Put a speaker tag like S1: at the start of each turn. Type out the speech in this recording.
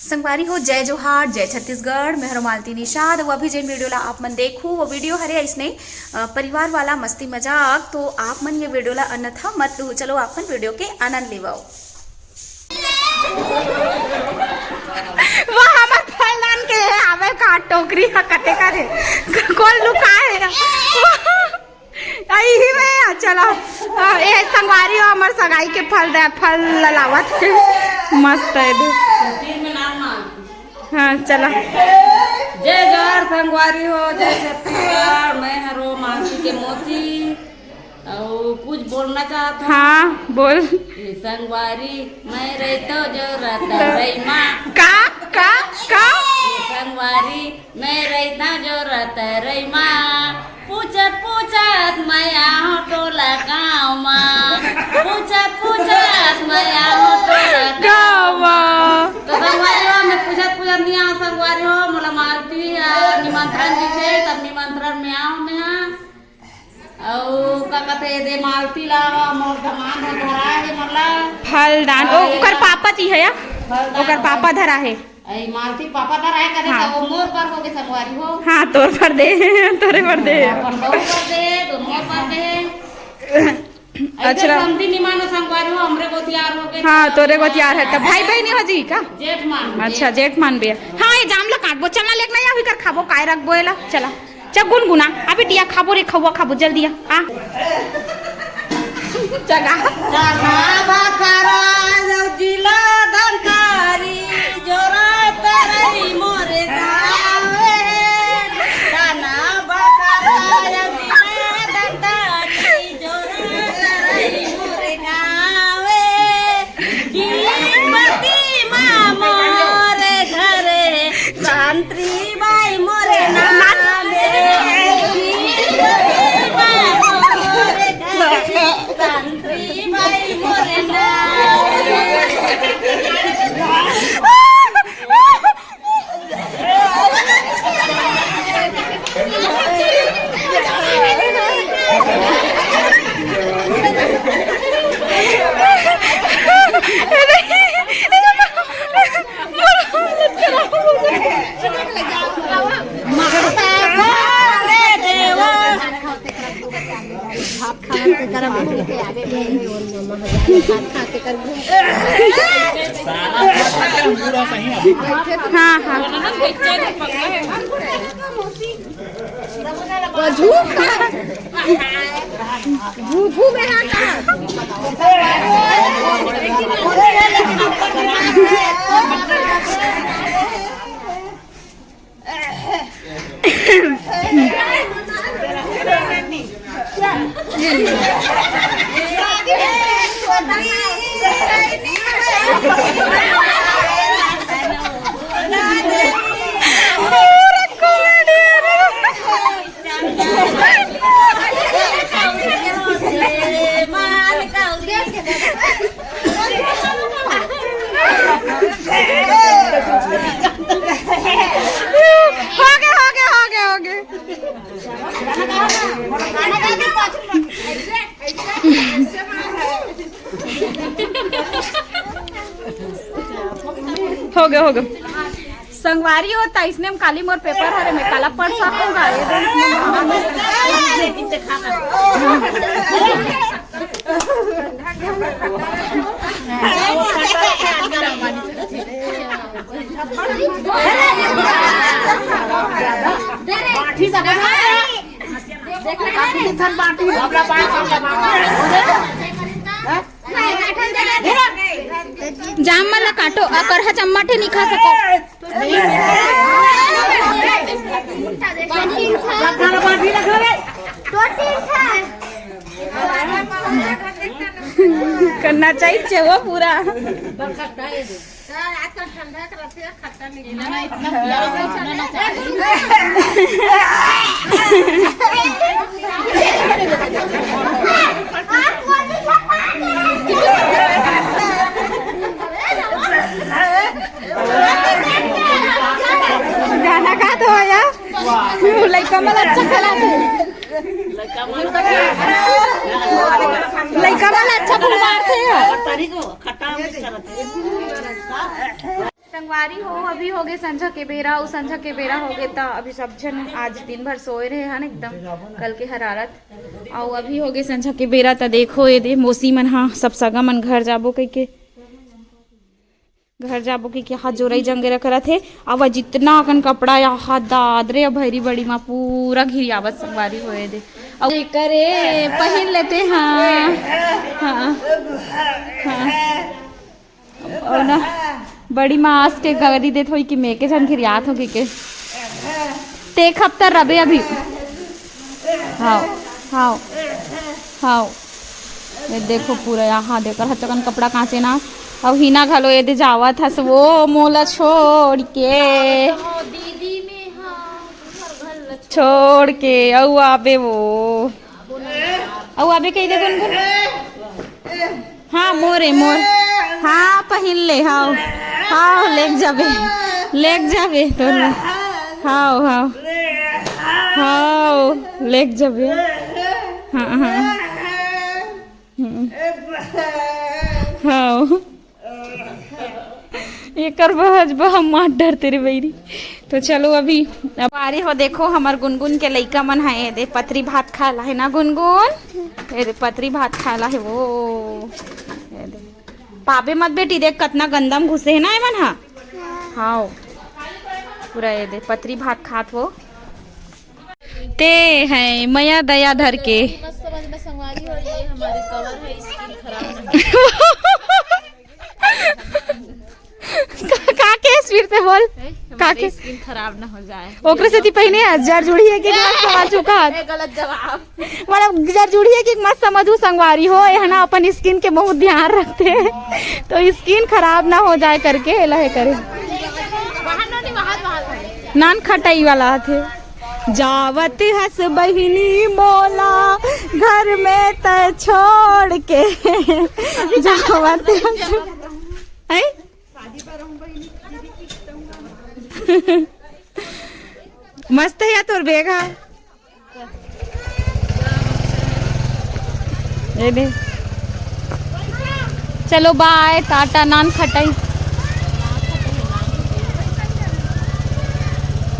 S1: संगवारी हो जय जोहार जय छत्तीसगढ़ मैं हरो मालती निषाद। वो अभी जिन वीडियो ला आप मन देखू वो वीडियो हरे ऐसने परिवार वाला मस्ती मजाक, तो आप मन ये वीडियो ला अन्यथा मत लू। चलो आप मन वीडियो के आनंद लेवाओ। वो हमर फलदान के आवे का टोकरी हा कटे करे कौन लुका है आई ही में। चलो ए संगवारी हो हमर सगाई के फल लावत मस्त है। हाँ चला
S2: जय जोहार संगवारी हो जय छत्तीसगढ़। मैं हरो मासी के मोती और कुछ बोलना चाहता हूँ।
S1: हाँ बोल।
S2: संगवारी मैं रहता जो रहता रही माँ
S1: का
S2: संगवारी मैं रहता जो रहता रही माँ। पूछत मैं आऊँ टोला गाँव माँ। पूछत मैं आऊँ टोला गाँव माँ। तो संगवारी मैं पूछत नहीं आऊँ संगवारी हो मोला मालती निमंत्रण दिखे तब निमंत्रण में आऊँ मैं और का कहते दे मालती ला मोर दमान धरा है मोला
S1: फलदान ओकर पापा जी है या ओकर पापा धरा है
S2: आई मालती पापा धरा है करे
S1: हाँ।
S2: तो मोर पर हो के संगवारी हो।
S1: हाँ तोर पर दे तोरे पर दे
S2: अपन दो पर दे तो मोर पर दे।
S1: अच्छा
S2: समझी नहीं मानो संगवारी हो हमरे को तैयार हो के।
S1: हाँ तोरे को तैयार है तब भाई बहनी हो जी का
S2: जेठ मान
S1: अच्छा जेठ मान भी है। हाँ ये जाम ला काटबो चला लेक ना या कर खाबो काय रखबो एला चला चल गुनगुना अभी टिया खाबो रे खवा खाबो जल्दी आ चला
S2: बखरा जिला धनकारी जोरा तरई मोरे गावे दाना बखरा जिला धनकारी जोरा तरई मोरे गावे कीमती माँ मोरे घरे शांति by more name Shanti by मोरे
S1: हाँ हाँ
S3: झूठू में
S1: हो गया संगवारी होता इसने काली मोर पेपर हरे मैं काला पढ़ सकूंगा जाम मला काटो अकर हा चम्माठे नहीं खा सको करना चाहिए वो पूरा गाना गा दो या लड़का मला अच्छा खिला दो लड़का वाला अच्छा फुलवार थे संगवारी हो अभी हो गए संझा के बेरा और संझा के बेरा हो गए तो अभी सब जन आज दिन भर सोए रहे हैं एकदम कल के हरारत और अभी हो गए संझा के बेरा तो देखो ये दे मौसी मन हाँ सब सगा मन घर जाबो कह के घर जाबो कि हाथ जोरई जंगेरा करा थे अब जितना अकन कपड़ा या हाथ दाद रे भरी बड़ी माँ पूरा घिरियावत संगवारी होए दे अब करे पहन लेते हाँ हाँ हाँ और ना बड़ी माँ आस के गरी दे थोड़ी कि मेके जन घिरियात हो के तेख हफ्ता रबे अभी हाँ हाँ हाँ ये देखो पूरा यहाँ देकर हचकन कपड़ा कांचे ना अब हिना घलो ये दे जावत हस वो मोला छोड़ के
S2: दीदी में हाँ
S1: छोड़ के औ आबे वो औ आबे कही दे गुनगुन हाँ मोरे मोर हाँ पहन ले हाँ हाँ लेक जाबे तो हाँ हाँ हाँ लेक जाबे हाँ हाँ हाँ ये कर बहज बह मार डर तेरे बैरी तो चलो अभी अब आ रही हो देखो हमार गुनगुन के लइका मन है दे पतरी भात खाला है ना गुनगुन ये दे पतरी भात खाला है वो ये दे पापे मत बेटी देख कितना गंदम घुसे है ना ये मन हाँ पूरा ये दे पतरी भात खात हो ते है मया दया धर के
S2: समझ में संगवारी हो ये हमारे कवर है स्किन खराब
S1: का के फिर से बोल का के
S2: स्किन खराब ना हो जाए
S1: ओकरे से ती पहने हजार जुड़ी है कि मत समझ चुका
S2: गलत जवाब
S1: मतलब हजार जुड़ी है कि मत समझू संगवारी हो है ना अपन स्किन के बहुत ध्यान रखते हैं तो स्किन खराब ना हो जाए करके लहे करे नान खटाई वाला थे जावत हस बहिनी मोला घर में त छोड़ के जावत हस है मस्त है या तोर बेगा ये दे चलो बाय टाटा नान खटाई